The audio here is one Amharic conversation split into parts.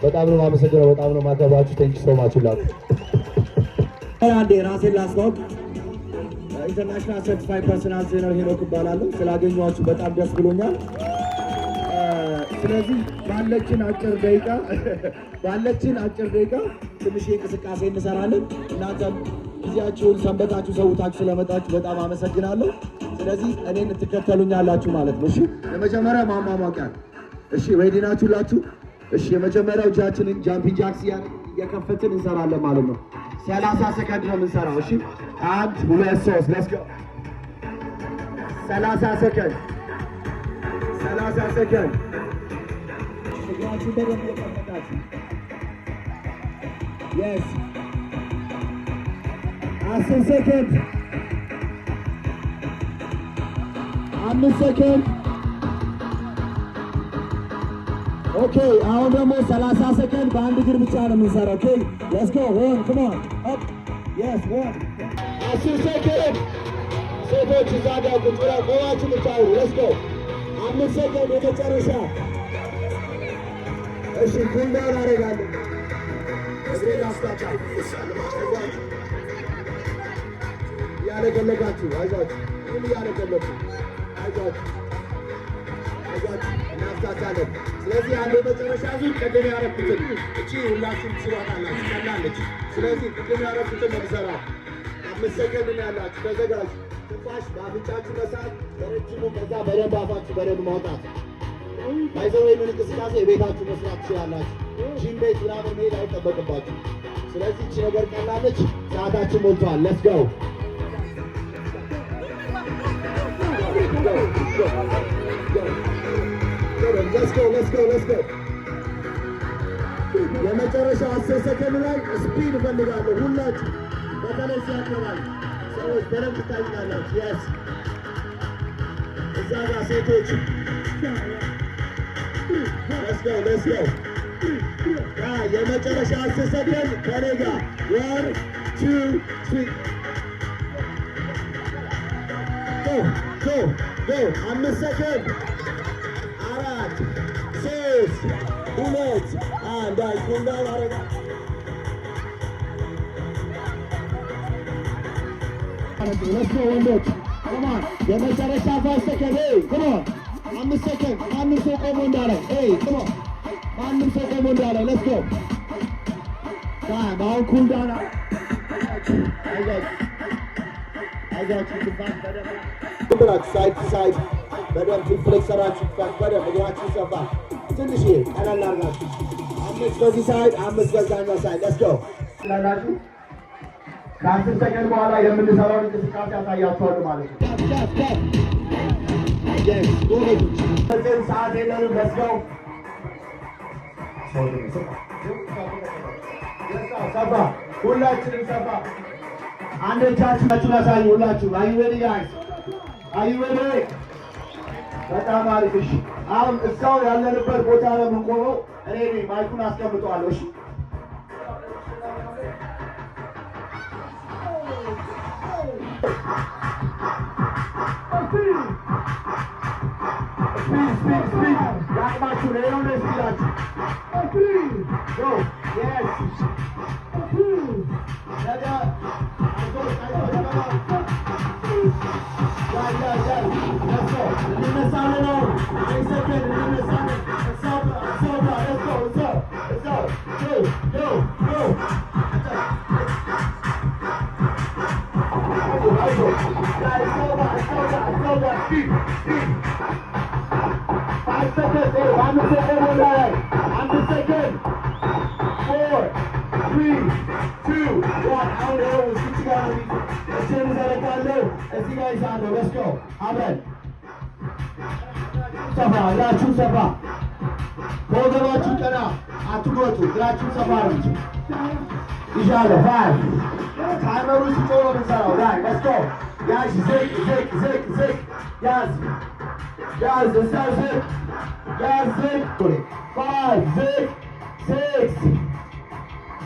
በጣም ነው የማመሰግነው። በጣም ነው የማከብራችሁ። ቴንክ ዩ ሶ ማች ላቭ። አንዴ ራሴን ላስተዋውቅ። ኢንተርናሽናል ሰርቲፋይድ ፐርሰናል ትሬነር ሄኖክ እባላለሁ። ስላገኘኋችሁ በጣም ደስ ብሎኛል። ስለዚህ ባለችን አጭር ደቂቃ ትንሽ እንቅስቃሴ እንሰራለን። እናንተም ጊዜያችሁን ሰንበታችሁ ሰውታችሁ ስለመጣችሁ በጣም አመሰግናለሁ። ስለዚህ እኔን ትከተሉኛላችሁ ማለት ነው። እሺ፣ የመጀመሪያ ማሟሟቂያ። እሺ፣ ሬዲ ናችሁ ሁላችሁ? እሺ፣ የመጀመሪያው እጃችንን ጃምፒንግ ጃክስ እየከፈትን እንሰራለን ማለት ነው። 30 ሰከንድ ነው የምንሰራው። እሺ፣ 1 2 3 ሌትስ ጎ። 30 ሰከንድ እግራችሁ በደንብ እየከፈታችሁ። የስ 10 ሰከንድ 5 ሰከንድ። ኦኬ፣ አሁን ደግሞ 30 ሰከንድ በአንድ እግር ብቻ ነው የምንሰራው። ኦኬ ሌትስ ጎ። 1 come on up yes 1 10 ሰከንድ። ሴቶች እዛ ጋር ቁጭ ብለው ቆማችሁ ብቻ አውሩ። ሌትስ ጎ 5 ሰከንድ የመጨረሻ። እሺ፣ ኩል ዳውን አደርጋለሁ። እግሬን ላስታቻለሁ። እያለቀለቃችሁ አይዟችሁ፣ ሁሉ እያለቀለቁ አይዟችሁ እናፍታታለን። ስለዚህ አንድ የመጨረሻ ዙር ቅድም ያረኩትን እቺ ሁላችሁም ትስሯታላችሁ፣ ቀላለች። ስለዚህ ቅድም ያረኩትን ነው የምሰራው። 5 ሰከንድ ነው ያላችሁ። ተዘጋጁ። ትንፋሽ በአፍንጫችሁ መሳብ በረጅሙ፣ ከዛ በደንብ አፋችሁ በደንብ ማውጣት። ባይዘው ይህንን እንቅስቃሴ የቤታችሁ መስራት ትችላላችሁ። ጂም ቤት ምናምን መሄድ አይጠበቅባችሁ። ስለዚህ እቺ ነገር ቀላለች። ሰዓታችን ሞልቷል። ሌትስ ጎ let's go የመጨረሻው 10 ሰከንድ ላይ ስፒድ እፈልጋለሁ። ሁላችሁ በተለይ ሲያከባል ሰዎች በደንብ ትታይናላችሁ። የስ እዛ ጋር ሴቶች let's go የመጨረሻ 10 ሰከንድ ከኔ ጋር 1 2 3 go 5 ሰከንድ 4 3 2 1 ኩል ዳውን አረጋ። let's go ወንዶች come on የመጨረሻ 5 ሰከንድ come on 5 ሰከንድ። ማንም ሰው ቆሞ እንዳለ come on ማንም ሰው ቆሞ እንዳለ let's go አሁን ኩል ዳውን አይዟችሁ ትንፋሽ በደንብ ሳይድ ቱ ሳይድ በደንብ ሪፍሌክሰራችሁ በደንብ እግራችሁ ሰፋ ትንሽ ቀለል አድርጋችሁ 5 በዚህ ሳይድ 5 በዛኛው ሳይድ let's go ላላችሁ። ከ10 ሰከንድ በኋላ የምንሰራውን እንቅስቃሴ ያሳያችኋል ማለት ነው። በዚህ ሰዓት የለንም። let's go ሰፋ ሁላችንም ሰፋ። አንድ እጃችሁን ያሳዩ ሁላችሁ። are you ready guys? are you ready? በጣም አሪፍ። እሺ፣ አሁን እዛው ያለንበት ቦታ ነው የምንቆመው። እኔ ማይኩን አስቀምጠዋለሁ። እሺ፣ ስፒድ ያቅማችሁ ሌላው ነው ስፒዳችሁ። let's go አብረን ሰፋ እግራችሁ ሰፋ ከወገባችሁ ቀና አትጎቱ። እግራችሁ ሰፋ አድርጉ። ይሻለ 5 ታይመሩ ሲጮህ ነው የምንሰራው። let's go ያዝ ዝቅ ያዝ እዛው ዝቅ ያዝ ዝቅ 5 ዝቅ 6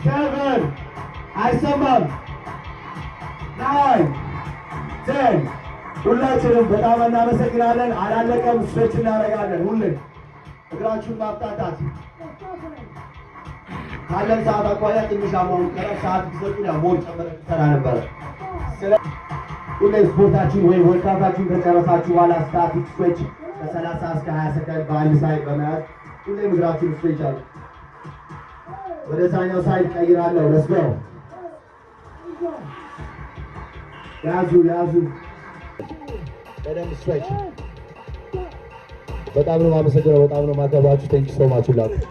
7 አይሰማም 9 10 ሁላችንም በጣም እናመሰግናለን። አላለቀም። ስትሬች እናደርጋለን። ሁሌ እግራችሁን ማፍታታት ካለን ሰዓት አኳያ ትንሽ አማውን ቀረ ሰዓት ቢሰጡን ያው ሞር ጨምረን እንሰራ ነበረ። ሁሌ ስፖርታችን ወይ ወርካታችን ከጨረሳችሁ በኋላ ስታቲክ ስዊች ከ30 እስከ 20 ሰከንድ በአንድ ሳይድ በመያዝ ሁሌ እግራችን ስዊች አለ። ወደ ዛኛው ሳይድ ቀይራለሁ። let's go ያዙ በደንብ ስዊች። በጣም ነው የማመሰግነው። በጣም ነው የማከብራችሁ። ቴንክ ዩ ሶ ማች ሁላችሁ።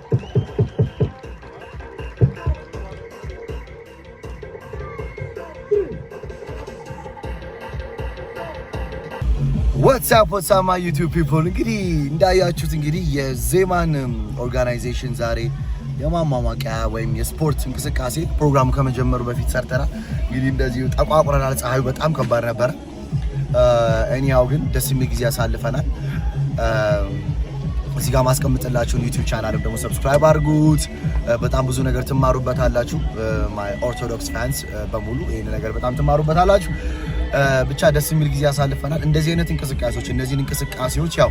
ዋትስአፕ ማይ ዩቲዩብ ፒፕል እንግዲህ እንዳያችሁት እንግዲህ የዜማን ኦርጋናይዜሽን ዛሬ የማማማቂያ ወይም የስፖርት እንቅስቃሴ ፕሮግራሙ ከመጀመሩ በፊት ሰርተናል። እንግዲህ እንደዚሁ ጠቋቁረናል። ፀሐዩ በጣም ከባድ ነበረ። እኛው ግን ደስ የሚል ጊዜ ያሳልፈናል። እዚህ ጋር ማስቀምጥላችሁን ዩቲዩብ ቻናልም ደግሞ ሰብስክራይብ አድርጉት። በጣም ብዙ ነገር ትማሩበታላችሁ። ማይ ኦርቶዶክስ ፋንስ በሙሉ ይሄን ነገር በጣም ትማሩበታላችሁ። ብቻ ደስ የሚል ጊዜ ያሳልፈናል። እንደዚህ አይነት እንቅስቃሴዎች እነዚህን እንቅስቃሴዎች ያው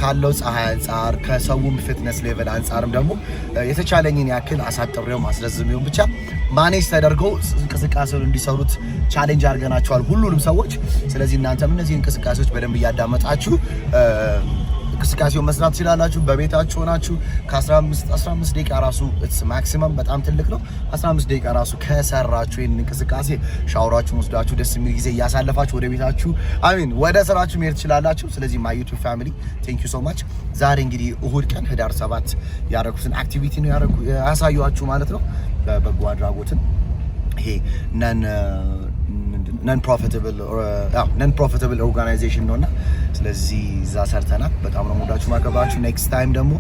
ካለው ፀሐይ አንጻር ከሰውም ፊትነስ ሌቨል አንጻርም ደግሞ የተቻለኝን ያክል አሳጥሬው ማስረዝሜው ብቻ ማኔጅ ተደርገው እንቅስቃሴውን እንዲሰሩት ቻሌንጅ አድርገናቸዋል ሁሉንም ሰዎች። ስለዚህ እናንተም እነዚህ እንቅስቃሴዎች በደንብ እያዳመጣችሁ እንቅስቃሴውን መስራት ትችላላችሁ። በቤታችሁ ሆናችሁ ከ15 ደቂቃ ራሱ ማክሲመም በጣም ትልቅ ነው። 15 ደቂቃ ራሱ ከሰራችሁ ይሄን እንቅስቃሴ ሻወራችሁን ወስዳችሁ ደስ የሚል ጊዜ እያሳለፋችሁ ወደ ቤታችሁ ወደ ስራችሁ መሄድ ትችላላችሁ። ስለዚህ ማይ ዩቲዩብ ፋሚሊ ቴንክ ዩ ሶ ማች። ዛሬ እንግዲህ እሁድ ቀን ህዳር 7 ያደረኩትን አክቲቪቲ ነው ያሳየኋችሁ ማለት ነው። በበጎ አድራጎትን ይሄ ነን ፕሮፊታብል ኦርጋናይዜሽን ነውና ስለዚህ እዛ ሰርተናል። በጣም ነው የምወዳችሁ ማከብራችሁ። ኔክስት ታይም ደግሞ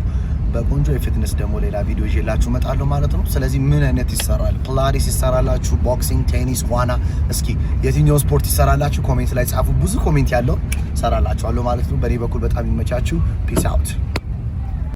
በቆንጆ የፊትነስ ደግሞ ሌላ ቪዲዮ ይዤላችሁ እመጣለሁ ማለት ነው። ስለዚህ ምን አይነት ይሰራል? ፒላቲስ ይሰራላችሁ? ቦክሲንግ፣ ቴኒስ፣ ዋና፣ እስኪ የትኛው ስፖርት ይሰራላችሁ? ኮሜንት ላይ ጻፉ። ብዙ ኮሜንት ያለው ሰራላችኋለሁ ማለት ነው። በኔ በኩል በጣም ይመቻችሁ። ፒስ አውት